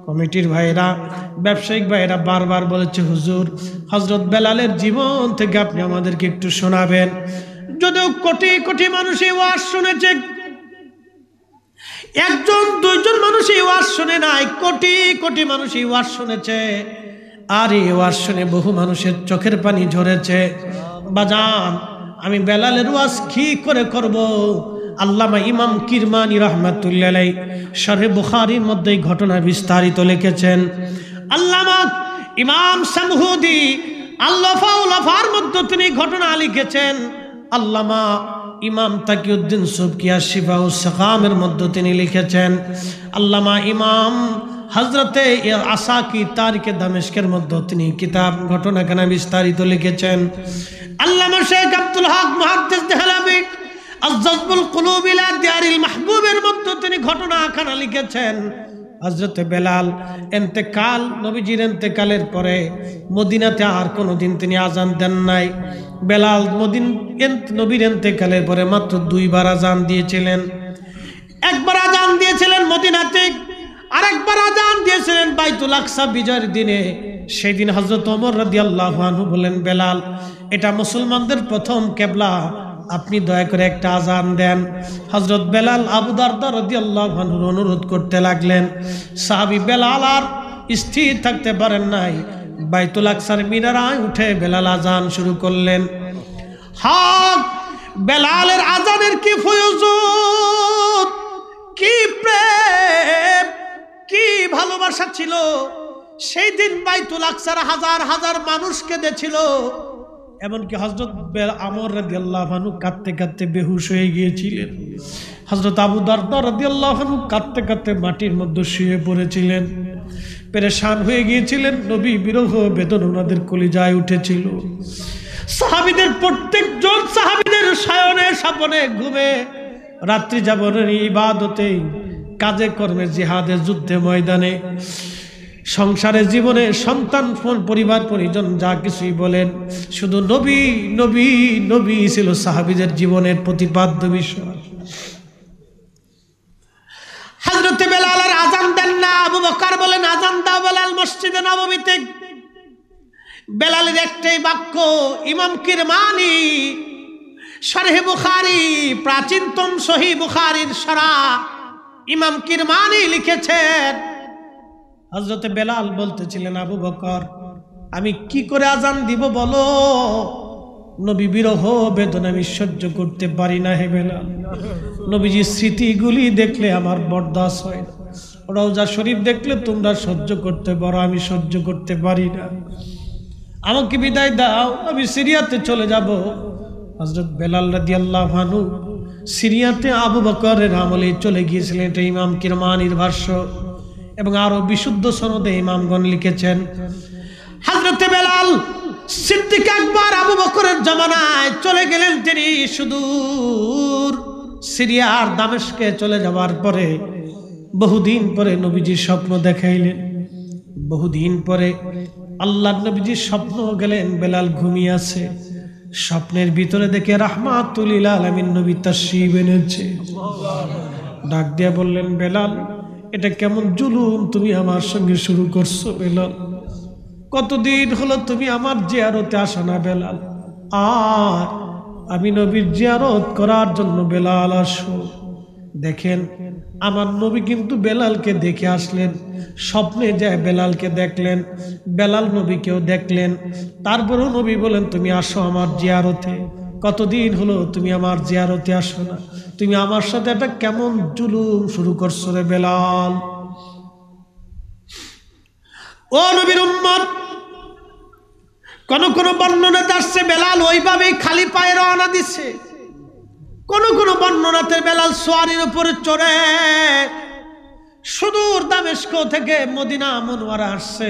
কমিটির ভাইরা, ব্যবসায়িক ভাইরা বারবার বলেছে, হুজুর হযরত বেলালের জীবন থেকে আপনি আমাদেরকে একটু শোনাবেন। যদিও কোটি কোটি মানুষ এই ওয়াজ শুনেছে, একজন দুইজন মানুষ এই ওয়াজ শুনে নাই, কোটি কোটি মানুষ এই ওয়াজ শুনেছে। আর এই ওয়াজ শুনে বহু মানুষের চোখের পানি ঝরেছে। বাজান, আমি বেলালের ওয়াজ কি করে করব? আল্লামা ইমাম কিরমানি রাহমাতুল্লাহ আলাইহি শরহ বুখারীর মধ্যে এই ঘটনা বিস্তারিত লিখেছেন। আল্লামা ইমাম সামহুদি আল্লাফার মধ্যে তিনি ঘটনা লিখেছেন। আল্লামা ইমাম তাকিউদ্দিন সুবকি শিফাউস সাকামের মধ্যে তিনি লিখেছেন। আল্লামা ইমাম হযরতে আসাকি তারিকে দামেস্কের মধ্যে তিনি কিতাব ঘটনাখানা বিস্তারিত লিখেছেন। আল্লামা শেখ আব্দুল হক মুহাদ্দিস দেহলভী আয-যাযবুল কুলুব ইলা দিয়ারিল মাহবুবের মধ্যে তিনি ঘটনাখানা লিখেছেন। হযরতে বেলাল ইন্তেকাল, নবীজির ইন্তেকালের পরে মদিনাতে আর কোনোদিন তিনি আজান দেন নাই। বেলাল নবীর ইন্তেকালের পরে মাত্র 2 বার আজান দিয়েছিলেন। একবার আজান দিয়েছিলেন মদিনাতে, আরেকবার আজান দিয়েছিলেন বাইতুল আকসা বিজয়ের দিনে। সেই দিন হযরত ওমর রাদিয়াল্লাহু আনহু বলেন, বেলাল এটা মুসলমানদের প্রথম কিবলা, আপনি দয়া করে একটা আজান দেন। হযরত বেলাল আবু দারদা রাদিয়াল্লাহু আনহুর অনুরোধ করতে লাগলেন। সাহাবী বেলাল আর স্থির থাকতে পারেন নাই, বাইতুল আকসার মিনারায় উঠে বেলাল আজান শুরু করলেন। হক বেলালের আজানের কি ফয়জুত, কি প্রেম, কি ভালোবাসা ছিল! সেই দিন বাইতুল আকসার হাজার হাজার মানুষ কেঁদেছিল। এমনকি হযরত আমর রাদিয়াল্লাহু আনহু কাঁদতে কাঁদতে বেহুশ হয়ে গিয়েছিলেন। হযরত আবু দারদা রাদিয়াল্লাহু আনহু কাঁদতে কাঁদতে মাটির মধ্যে শুয়ে পড়েছিলেন, পেরেশান হয়ে গিয়েছিলেন। নবী বিরহ বেদনা ওনাদের কলিজায় উঠেছিল। সাহাবীদের প্রত্যেকজন সাহাবীদের শয়নে স্বপনে ঘুমে রাত্রি যাপনের ইবাদতে, কাজে কর্মে, জিহাদে, যুদ্ধে, ময়দানে, সংসারে, জীবনে, সন্তান, পরিবার পরিজন যা কিছুই বলেন, শুধু নবী নবী নবী ছিল সাহাবীদের জীবনের প্রতিপাদ্য বিষয়। হযরতে বেলালের আজান দেন না, আবু বকর বলেন আজান দাও বেলাল মসজিদে নববীতে। বেলালের একটাই বাক্য, ইমাম কিরমানি শরহ বুখারী, প্রাচীনতম সহিহ বুখারীর শরহ ইমাম কিরমানি লিখেছেন, হযরতে বেলাল বলতেছিলেন, আবু বকর আমি কি করে আজান দিব বলো, নবী বিরহ বেদনা আমি সহ্য করতে পারি না। হে বেলাল, নবীজির স্মৃতিগুলি দেখলে আমার বরদাস্ত হয় না, রওজা শরীফ দেখলে তোমরা সহ্য করতে পারো, আমি সহ্য করতে পারি না, আমাকে বিদায় দাও, আমি সিরিয়াতে চলে যাব। হযরত বেলাল রাদিয়াল্লাহু আনহু সিরিয়াতে আবু বকরের আমলে চলে গিয়েছিলেন। এটা ইমাম কিরমানির ভাষ্য এবং আরো বিশুদ্ধ সনদে ইমামগণ লিখেছেন। হযরতে বেলাল সিদ্দিক আকবর আবু বকরের জামানায় চলে গেলেন তিনি সুদূর সিরিয়ার দামেস্কে চলে যাওয়ার পরে বহুদিন পরে নবীজির স্বপ্ন দেখাইলেন। বহুদিন পরে আল্লাহর নবীজির স্বপ্ন গেলেন, বেলাল ঘুমিয়ে আছে। স্বপ্নের ভিতরে দেখে রাহমাতুল লিল আলামিন নবী তাশরীফ এনেছে। ডাক দিয়া বললেন, বেলাল এটা কেমন জুলুম তুমি আমার সঙ্গে শুরু করছো বেলাল, কতদিন হলো তুমি আমার জিয়ারতে আসো না বেলাল, আর আমি নবীর জিয়ারত করার জন্য বেলাল আসো। দেখেন আমার নবী কিন্তু বেলালকে দেখে আসলেন, স্বপ্নে যায় বেলালকে দেখলেন, বেলাল নবীকেও দেখলেন। তারপরেও নবী বলেন তুমি আসো আমার জিয়ারতে, কতদিন হলো তুমি আমার জিয়ারতে আসো না, তুমি আমার সাথে একটা কেমন জুলুম শুরু করছো রে বেলাল। ও নবীর উম্মত, কোন কোন বর্ণনাতে আসছে বেলাল ওইভাবেই খালি পায়ে রওনা দিচ্ছে, কোন কোন বর্ণনাতে বেলাল সোয়ারির উপরে চড়ে সুদূর দামেস্ক থেকে মদিনা মুনওয়ারা আসছে।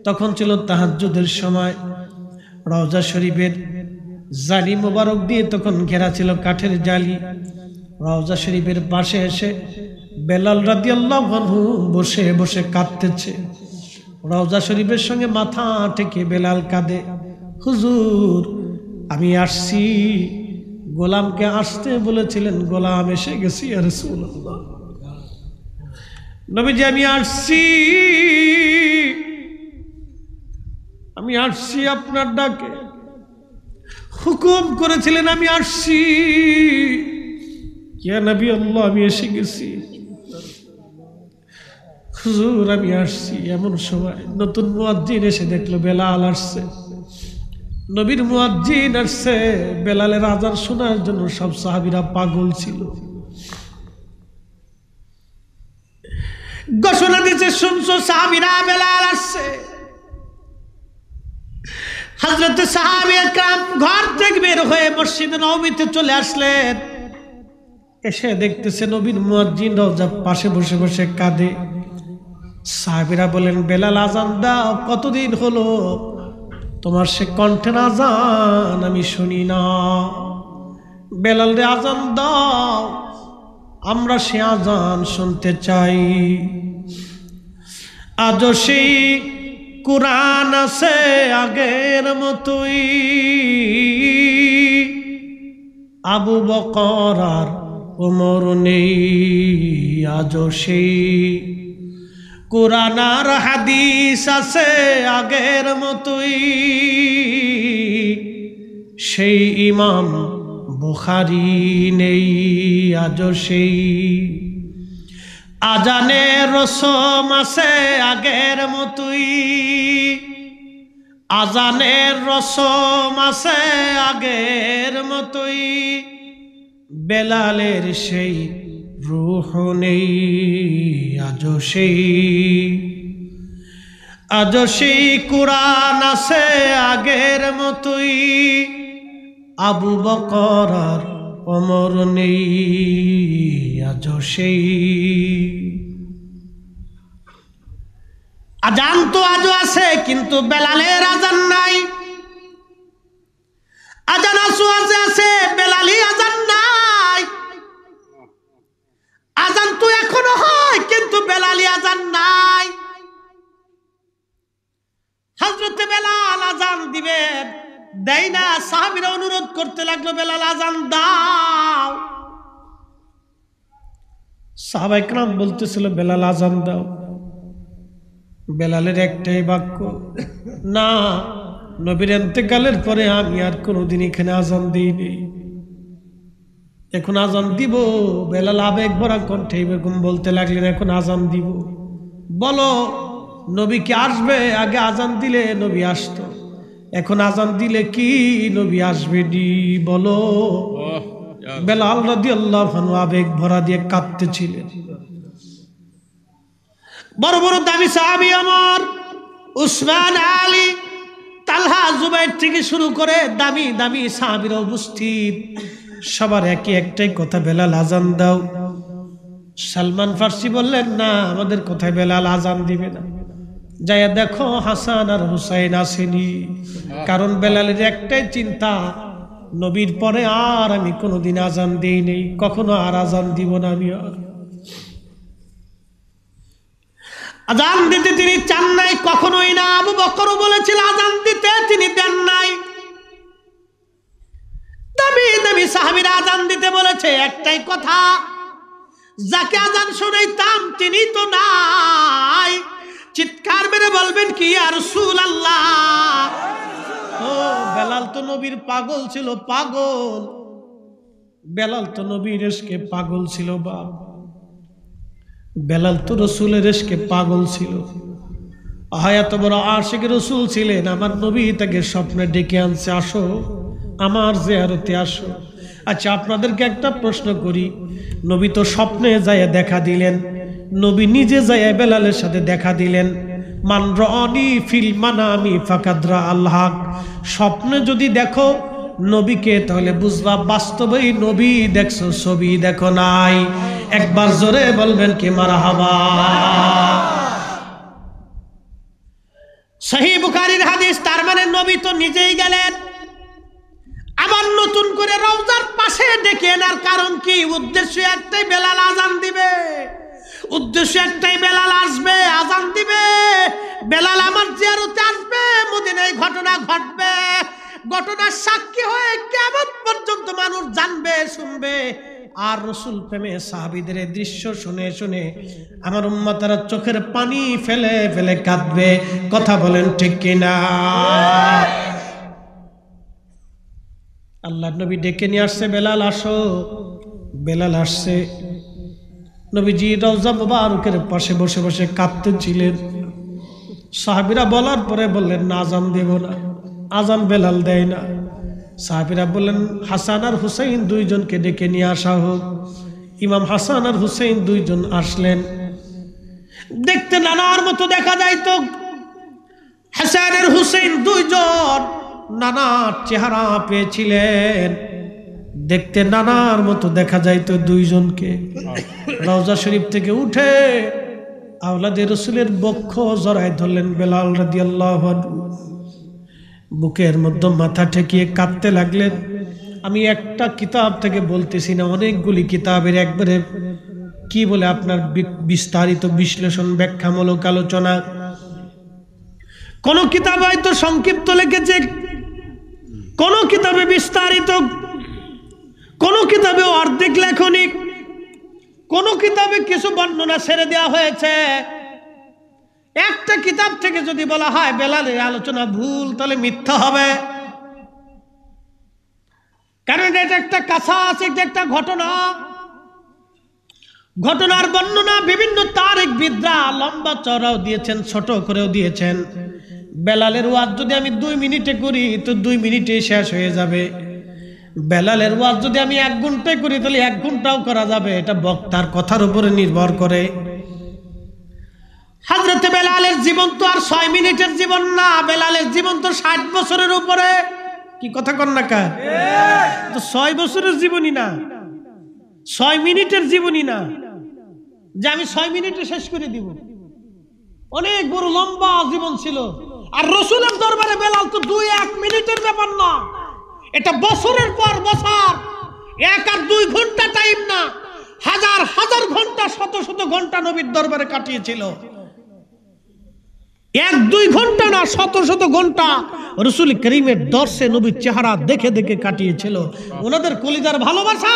তখন ছিল তাহাজ্জুদের সময়, রওজা শরীফের জালি মোবারক দিয়ে তখন ঘেরা ছিল কাঠের জালি। রওজা শরীফের পাশে এসে বেলাল রাদিয়াল্লাহু আনহু বসে বসে কাঁদতেছে। রওজা শরীফের সঙ্গে মাথা ঠেকে বেলাল কাঁদে, হুজুর আমি আসছি, গোলামকে আসতে বলেছিলেন, গোলাম এসে গেছি ইয়া রাসূলুল্লাহ। নবীজি আমি আসছি আপনার ডাকে, হুকুম করেছিলেন আমি আসছি। ইয়া নবী আল্লাহ, আমি এসে গেছি। হুজুর আমি আসছি। এমন সময় নতুন মুয়াজ্জিন এসে দেখলো বেলাল আসছে। নবীর মুয়াজ্জিন আসছে, বেলালের আযান শোনার জন্য সব সাহাবীরা পাগল ছিল। ঘোষণা দিতে শুনছো সাহাবীরা বেলাল আসছে। হযরত সাহাবী একরাম ঘর থেকে বের হয়ে মসজিদে নববীতে চলে আসলেন। এসে দেখতেছে নবীর মুয়াজ্জিন রওজার পাশে বসে বসে কাঁদে। সাহাবীরা বলেন, বেলাল আযান দাও, কতদিন হলো তোমার সে কণ্ঠের আযান আমি শুনি না। বেলাল রে আযান দাও, আমরা সে আযান শুনতে চাই। আজও সেই কুরআন আছে আগের মতোই, আবু বকর আর ওমর নেই। আজও সেই কুরআন আর হাদিস আছে আগের মতোই, সেই ইমাম বুখারী নেই। আজও সেই আজানের রসম আছে আগের মতোই, আজানের রসম আছে আগের মতোই, বেলালের সেই রূহ নেই। আজও সেই কুরআন আছে আগের মতোই, আবু বকর আর ওমর নেই। আজও সেই আজান তো আজও আছে, কিন্তু বেলালের আজান নাই। আজান আছে, বেলালি আজান নাই। আজান তো এখনো হয়, কিন্তু বেলালি আজান নাই। হযরত বেলাল আজান দিবেন, দেয় না। সাহাবীরা অনুরোধ করতে লাগলো, বেলাল আজান দাও। সাহাবায়ে কেরাম বলতেছিল, বেলাল আজান দাও। বেলালের একটাই বাক্য, না, নবীর ইন্তেকালের পরে আমি আর কোনোদিন এখানে আজান দিইনি, এখন আজান দিব। বেলাল আবেগ ভরা কণ্ঠে এরকম বলতে লাগলেন, এখন আজান দিব। বলো নবী কি আসবে? আগে আজান দিলে নবী আসতো, এখন আজান দিলে কি নবী আসবে নি? বলো। বেলাল রাদিয়াল্লাহু আনহু আবেগ ভরা দিয়ে কাঁদতেছিলেন। বড় বড় দামি সাহাবী আমার উসমান, আলী, তালহা, জুবাইর থেকে শুরু করে দামি দামি সাহাবীরা উপস্থিত। সবার একটাই কথা, বেলাল আজান দাও। সালমান ফার্সি বললেন, না, আমাদের কোথায় বেলাল আজান দিবে না। যাইয়া দেখো হাসান আর হুসাইন আসেনি। কারণ বেলালের একটাই চিন্তা, নবীর পরে আর আমি কোনোদিন আজান দেই নেই, কখনো আর আজান দিব না। আমি আজান দিতে তিনি চান নাই, কখনোই না। আবু বকরও বলেছিল আজান দিতে, তিনি দেন নাই। দামি দামি সাহাবীরা আজান দিতে বলেছে, একটাই কথা, যাকে আজান শোনাইতাম তিনি তো নাই। চিৎকার মেরে বলবেন কি, ইয়া রাসূলুল্লাহ। ও বেলাল তো নবীর পাগল ছিল, পাগল। বেলাল তো নবীর ইশকে পাগল ছিল। বাপ, বেলাল তো রসুলের ইশকে পাগল ছিল। এত বড় আশিক রসুল ছিলেন। আমার নবী তাকে স্বপ্নে ডেকে আনছে, আসো আমার জিয়ারতে আসো। আচ্ছা, আপনাদেরকে একটা প্রশ্ন করি, নবী তো স্বপ্নে যায় দেখা দিলেন, নবী নিজে যায় বেলালের সাথে দেখা দিলেন। মান রাআনি ফিল মানামি ফাকাদ রাআল হক। স্বপ্নে যদি দেখো নবীকে, তাহলে বুঝবা বাস্তবেই নবী দেখছো, ছবি দেখো নাই। একবার জোরে বলবেন কি মারহাবা। সহিহ বুখারীর হাদিস। তার মানে নবী তো নিজেই গেলেন, আবার নতুন করে রওজার পাশে ডেকে আনার কারণ কি? উদ্দেশ্য একটাই, বেলাল আজান দিবে। উদ্দেশ্য একটাই, বেলাল আসবে, আজান দিবে। বেলাল আমার জিয়ারতে আসবে, মদিনায় ঘটনা ঘটবে। ঘটনার সাক্ষী হয়ে কিয়ামত পর্যন্ত মানুষ জানবে, শুনবে, আর রাসূল প্রেমে সাহাবীদের এই দৃশ্য শুনে শুনে আমার উম্মতরা চোখের পানি ফেলে ফেলে কাঁদবে। কথা বলেন ঠিক কিনা? আল্লাহর নবী ডেকে নিয়ে আসছে, বেলাল আসো। বেলাল আসছে, নবীজি রওজা মুবারকের পাশে বসে বসে কাঁদতেছিলেন। সাহাবীরা বলার পরে বললেন না, আজান দেব না। আজান বেলাল দেয় না। সাহাবীরা বললেন হাসান আর হুসাইন দুইজনকে ডেকে নিয়ে আসা হোক। ইমাম হাসান আর হুসাইন দুইজন আসলেন। দেখতে নানার মতো দেখা যায় তো। হাসান আর হুসাইন দুইজন নানার চেহারা পেয়েছিলেন। দেখতে নানার মতো দেখা যাইতো দুইজনকে। রওজা শরীফ থেকে উঠে আওলাদে রাসূলের বক্ষ জড়ায় ধরলেন বেলাল রাদিয়াল্লাহু আনহু। বুকের মধ্যে মাথা ঠেকিয়ে কাঁদতে লাগলেন। আমি একটা কিতাব থেকে বলতেছি না, অনেকগুলি কিতাবের একবারে কি বলে আপনার বিস্তারিত বিশ্লেষণ ব্যাখ্যামূলক আলোচনা। কোন কিতাব হয়তো সংক্ষিপ্ত লিখেছে, কোন কিতাবে বিস্তারিত, কোন কিতাবে অর্ধেক লেখনী, কোন কিতাবে কিছু বর্ণনা ছেড়ে দেওয়া হয়েছে। একটা কিতাব থেকে যদি বলা হয় বেলালের আলোচনা ভুল, তাহলে মিথ্যা হবে। কারণ এটা একটা কাছা আছে, এটা একটা ঘটনা। ঘটনার বর্ণনা বিভিন্ন তারিখবিদরা লম্বা চওড়াও দিয়েছেন, ছোট করেও দিয়েছেন। বেলালের ওয়াজ যদি আমি 2 মিনিটে করি তো 2 মিনিটে শেষ হয়ে যাবে। বেলালের ওয়াজ যদি আমি 1 ঘন্টায় করি তাহলে 1 ঘন্টাও করা যাবে। এটা বক্তার কথার উপরে নির্ভর করে। হযরত বেলালের জীবন তো আর 6 মিনিটের জীবন না। বেলালের জীবন তো 60 বছরের উপরে। কি কথা কন না কা? তো 6 বছরের জীবনই না, 6 মিনিটের জীবনই না যে আমি 6 মিনিটে শেষ করে দিব। অনেক বড় লম্বা জীবন ছিল। আর রাসূলের দরবারে বেলাল তো 2-1 মিনিটের ব্যাপার না, এটা বছরের পর বছর। 1 আর 2 ঘন্টা টাইম না, হাজার হাজার ঘন্টা, শত শত ঘন্টা নবীর দরবারে কাটিয়েছিল। 1-2 ঘন্টা না, শত শত ঘন্টা রাসূল করিমের দর্শে নবীর চেহারা দেখে দেখে কাটিয়েছিল। ওনাদের কলিজার ভালোবাসা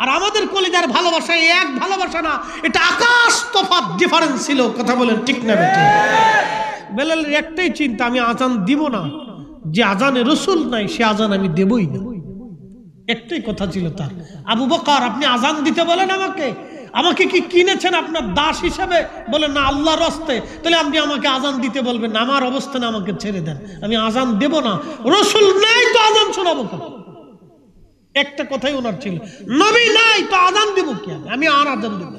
আর আমাদের কলিজার ভালোবাসা এক ভালোবাসা না, এটা আকাশ তফাৎ ডিফারেন্স ছিল। কথা বলেন ঠিক না বেটি? বেলালের একটাই চিন্তা, আমি আজান দিব না। যে আজানে রাসূল নাই সে আজান আমি দেবই না। একটাই কথা ছিল তার। আবু বকর আপনি আজান দিতে বলেন আমাকে, আমাকে কি কিনেছেন আপনার দাস হিসেবে? বলেন না, আল্লাহর রাস্তে। তাহলে আপনি আমাকে আজান দিতে বলবেন না, আমার অবস্থানে আমাকে ছেড়ে দেন, আমি আজান দেব না। রাসূল নাই তো আজান শোনাবো কেন? একটা কথাই ওনার ছিল, নবী নাই তো আজান দেব কি আমি আর আজান দেব।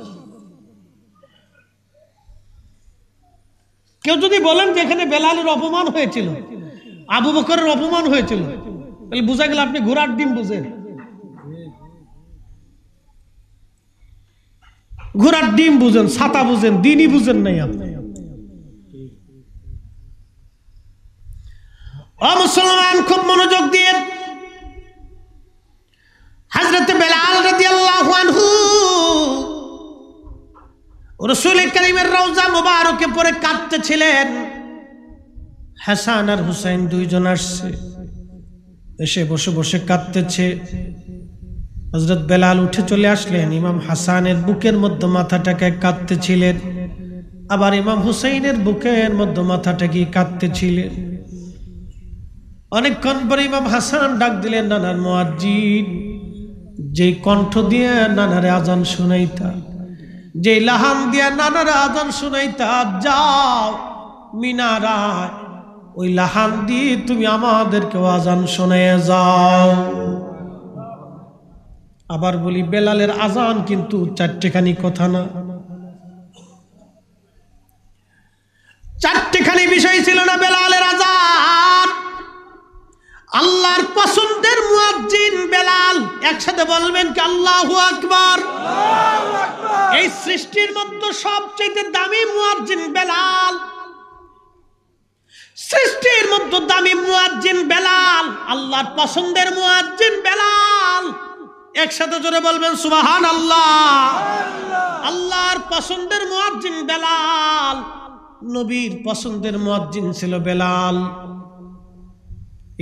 কেউ যদি বলেন যে এখানে বেলালের অপমান হয়েছিল, আবু বকরের অপমান হয়েছিল, তাহলে বোঝা গেল আপনি ঘোড়ার ডিম বুঝেন। ঘোড়ার ডিম বুঝেন, ছাতা বুঝেন, দিনই বুঝেন নাই আপনি। ও মুসলমান, খুব মনোযোগ দিয়ে হযরত বেলাল রাদিয়াল্লাহু আনহু রাসূল কারীমের রওজা মুবারকে পরে কাঁদতেছিলেন। হাসান আর হুসাইন দুইজন আসছে, এসে বসে বসে কাঁদতেছে। হযরত বেলাল উঠে চলে আসলেন। ইমাম হাসানের বুকের মধ্যে মাথাটাকে কাঁদতেছিলেন, আবার ইমাম হুসাইনের বুকের মধ্যে মাথাটাকে কাঁদতেছিলেন। অনেকক্ষণ পরে ইমাম হাসান ডাক দিলেন, নানার মুয়াজ্জিন, যে কণ্ঠ দিয়ে নানারে আজান শুনাইতা, যে লাহান দিয়া নানারে আজান শুনাইতা, যাও মিনারায় ওই লাহান দিয়ে তুমি আমাদেরকে আজান শোনাইয়া যাও। আবার বলি, বেলালের আজান কিন্তু 4টেখানি কথা না, 4টেখানি বিষয় ছিল না বেলালের আজান। আল্লাহর পছন্দের মুয়াজ্জিন বেলাল। একসাথে বলবেন কি আল্লাহু আকবার? এই সৃষ্টির মধ্যে সবচেয়ে দামি মুয়াজ্জিন বেলাল। সৃষ্টির মধ্যে দামি মুয়াজ্জিন বেলাল, আল্লাহর পছন্দের মুয়াজ্জিন বেলাল। একসাথে জোরে বলবেন সুবহানাল্লাহ। আল্লাহর পছন্দের মুয়াজ্জিন বেলাল, নবীর পছন্দের মুয়াজ্জিন ছিল বেলাল।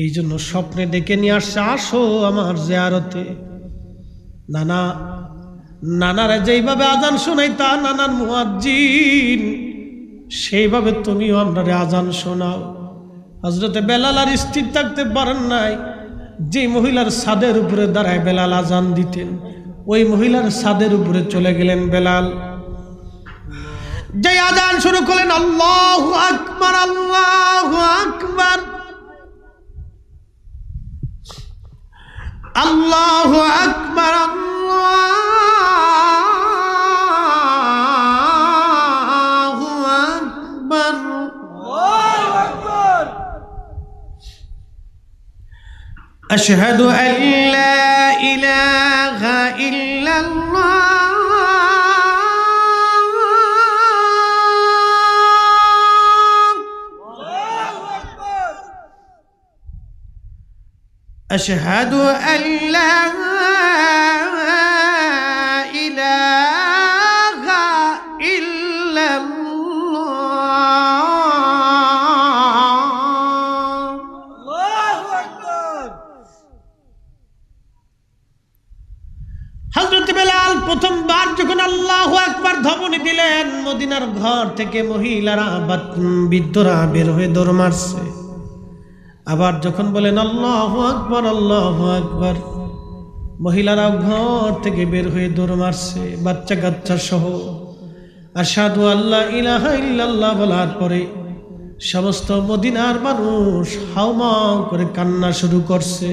এই জন্য স্বপ্নে ডেকে নিয়ে আসছে, আসো আমার জিয়ারতে। নানা নানারে যেইভাবে আজান শোনাইতা নানার মুয়াজ্জিন, সেইভাবে তুমিও আমরারে আজান শোনাও। হযরতে বেলাল আর স্থির থাকতে পারেন নাই। যে মহিলার ছাদের উপরে দাঁড়ায় বেলাল আজান দিতেন, ওই মহিলার ছাদের উপরে চলে গেলেন বেলাল। যে আজান শুরু করলেন, আল্লাহু আকবার, আল্লাহু আকবার, আল্লাহু আকবার, আল্লাহু আকবার, আশহাদু আল্লা ইলাহা ইল্লাল্লাহ, আশহাদু আল্লা ইলাহা ইল্লাল্লাহ। আল্লাহু আকবার। হযরত বেলাল প্রথমবার যখন আল্লাহু আকবার ধ্বনি দিলেন, মদিনার ঘর থেকে মহিলারা বৃদ্ধরা বের হয়ে দৌড় মারছে। আবার যখন বলেন আল্লাহু আকবার, আল্লাহু আকবার, মহিলারা ঘর থেকে বের হয়ে দৌড় মারছে, বাচ্চা কাচ্চা সহ। আশহাদু আল্লা ইলাহা ইল্লাল্লাহ বলার পরে সমস্ত মদিনার মানুষ হাউমাউ করে কান্না শুরু করছে।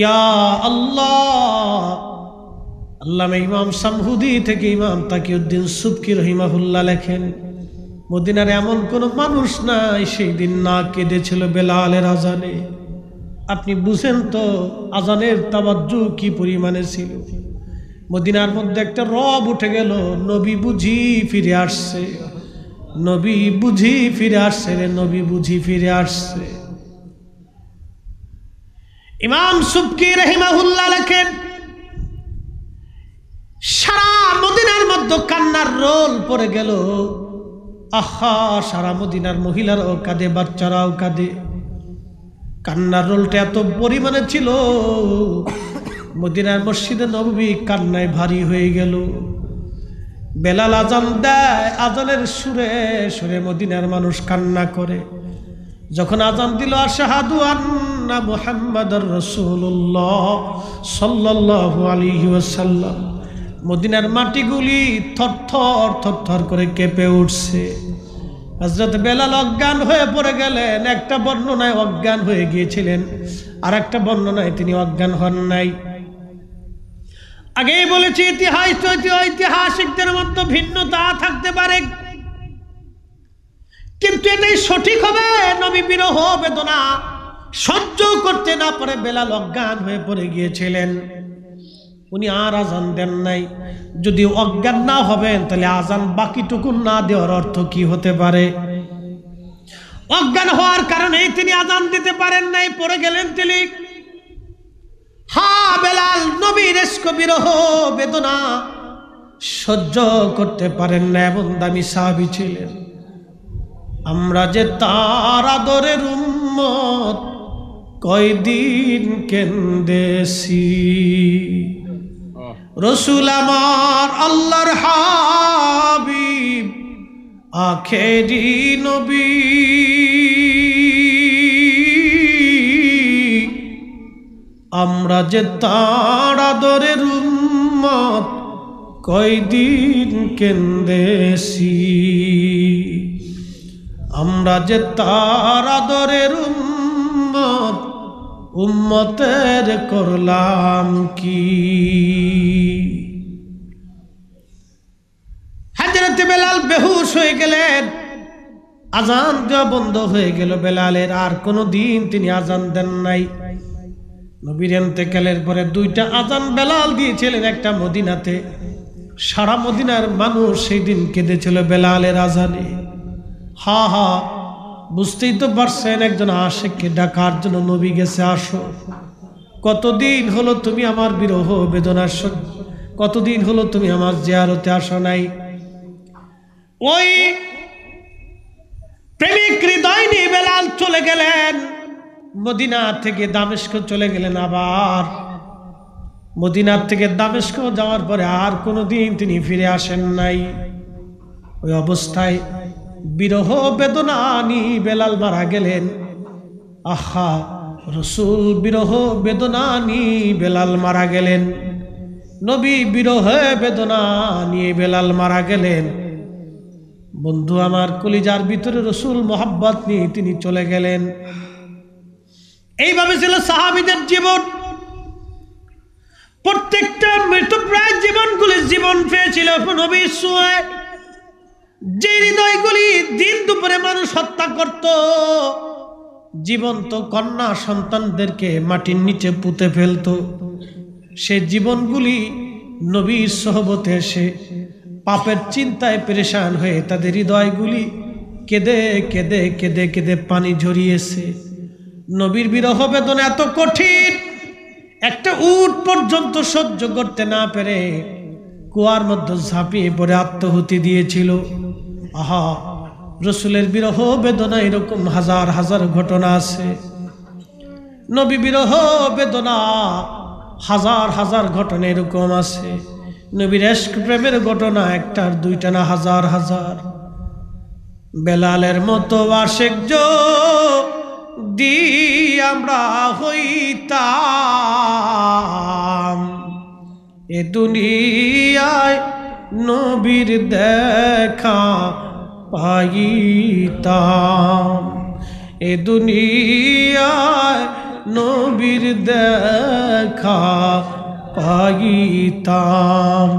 ইয়া আল্লাহ। আল্লামা ইমাম সামহুদি থেকে ইমাম তাকিউদ্দিন সুবকি রহিমাহুল্লাহ লেখেন, মদিনার এমন কোন মানুষ নাই সেই দিন না কেঁদেছিল বেলালের আজানে। আপনি বুঝেন তো আজানের তাওয়াজ্জু কি পরিমাণে ছিল। মদিনার মধ্যে একটা রব উঠে গেল, নবী বুঝি ফিরে আসছে, নবী বুঝি ফিরে আসছে রে, নবী বুঝি ফিরে আসছে। ইমাম সুবকি রাহিমাহুল্লাহ লেখেন, সারা মদিনার মধ্যে কান্নার রোল পড়ে গেল। আহা, সারা মদিনার মহিলারাও কাঁদে, বাচ্চারাও কাঁদে। কান্নার রোলটা এত পরিমাণে ছিল, মদিনার মসজিদে নববী কান্নায় ভারী হয়ে গেল। বেলাল আজান দেয়, আজানের সুরে সুরে মদিনার মানুষ কান্না করে। যখন আজান দিল আশহাদু আন্না মুহাম্মাদুর রাসূলুল্লাহ সাল্লাল্লাহু আলাইহি ওয়াসাল্লাম, মদিনার মাটিগুলি থরথর থরথর করে কেঁপে উঠছে। হযরত বেলাল অজ্ঞান হয়ে পড়ে গেলেন। একটা বর্ণনায় অজ্ঞান হয়ে গিয়েছিলেন, আর একটা বর্ণনায় তিনি অজ্ঞান হন নাই। আগেই বলেছি ঐতিহাসিকদের মধ্যে ভিন্নতা থাকতে পারে, কিন্তু এটাই সঠিক হবে। নবী বিরহ বেদনা সহ্য করতে না পারে বেলাল অজ্ঞান হয়ে পড়ে গিয়েছিলেন। উনি আর আজান দেন নাই। যদি অজ্ঞান না হবেন তাহলে আজান বাকিটুকু না দেওয়ার অর্থ কি হতে পারে? অজ্ঞান হওয়ার কারণে তিনি আজান দিতে পারেন নাই, পড়ে গেলেন তিনি। হ্যাঁ, বেলাল নবীর ইশক বিরহ বেদনা সহ্য করতে পারেন না, এমন দামি সাহাবী ছিলেন। আমরা যে তার আদরের উম্মত, কয়দিন কেন্দেছি। রসুল আমার আল্লাহর হাবিব, আখেরি নবী। আমরা যে তার আদরের উম্মত, কয়দিন কেন্দেছি। আমরা যে তার আদরের উম্মত, উম্মতের করলাম কি। হযরত বেলাল বেহুশ হয়ে গেলেন। আজান দেওয়া বন্ধ হয়ে গেল বেলালের। আর কোনো দিন তিনি আজান দেন নাই। নবীর ইন্তেকালের পরে দুইটা আজান বেলাল দিয়েছিলেন, একটা মদিনাতে। সারা মদিনার মানুষ সেই দিন কেঁদেছিল বেলালের আজানে। হা হা, বুঝতেই তো পারছেন, একজন আশিককে ডাকার জন্য নবী গেছে, আসো। কতদিন হলো তুমি আমার বিরহ বেদনা, কতদিন হলো তুমি আমার জিয়ারতে আসো নাই। ওই প্রেমিক হৃদয় নিয়ে বেলাল চলে গেলেন। মদিনা থেকে দামেস্ক চলে গেলেন। আবার মদিনার থেকে দামেস্ক যাওয়ার পরে আর কোনোদিন তিনি ফিরে আসেন নাই। ওই অবস্থায় বিরহ বেদনা নিয়ে বেলাল মারা গেলেন। আহা, রসুল বিরহ বেদনা নিয়ে বেলাল মারা গেলেন। নবী বিরহে বেদনা নিয়ে বেলাল মারা গেলেন। বন্ধু আমার, কলিজার ভিতরে রসুল মোহাব্বত নিয়ে তিনি চলে গেলেন। এইভাবে ছিল সাহাবীদের জীবন। প্রত্যেকটা মৃতপ্রায় জীবনগুলি জীবন পেয়েছিল নবীর ছোঁয়ায়। যে হৃদয়গুলি দিন দুপুরে মানুষ হত্যা করত, জীবন্ত কন্যা সন্তানদেরকে মাটির নিচে পুঁতে ফেলত, সে জীবনগুলি নবীর সোহবতে এসে পাপের চিন্তায় পেরেশান হয়ে তাদের হৃদয়গুলি কেঁদে কেঁদে কেঁদে কেঁদে পানি ঝরিয়েছে। নবীর বিরহ বেদনা এত কঠিন, একটা উট পর্যন্ত সহ্য করতে না পেরে কুয়ার মধ্যে ঝাঁপিয়ে পড়ে আত্মহুতি দিয়েছিল। আহা, রসুলের বিরহ বেদনা এরকম হাজার হাজার ঘটনা আছে। নবী বিরহ বেদনা হাজার হাজার ঘটনা এরকম আছে। নবীর ইশক প্রেমের ঘটনা একটার দুইটা না, হাজার হাজার। বেলালের মতো আশিক যদি আমরা হইতাম, এ দুনিয়ায় নবীর দেখা পাইতাম, এ দুনিয়ায় নবীর দেখা পাইতাম।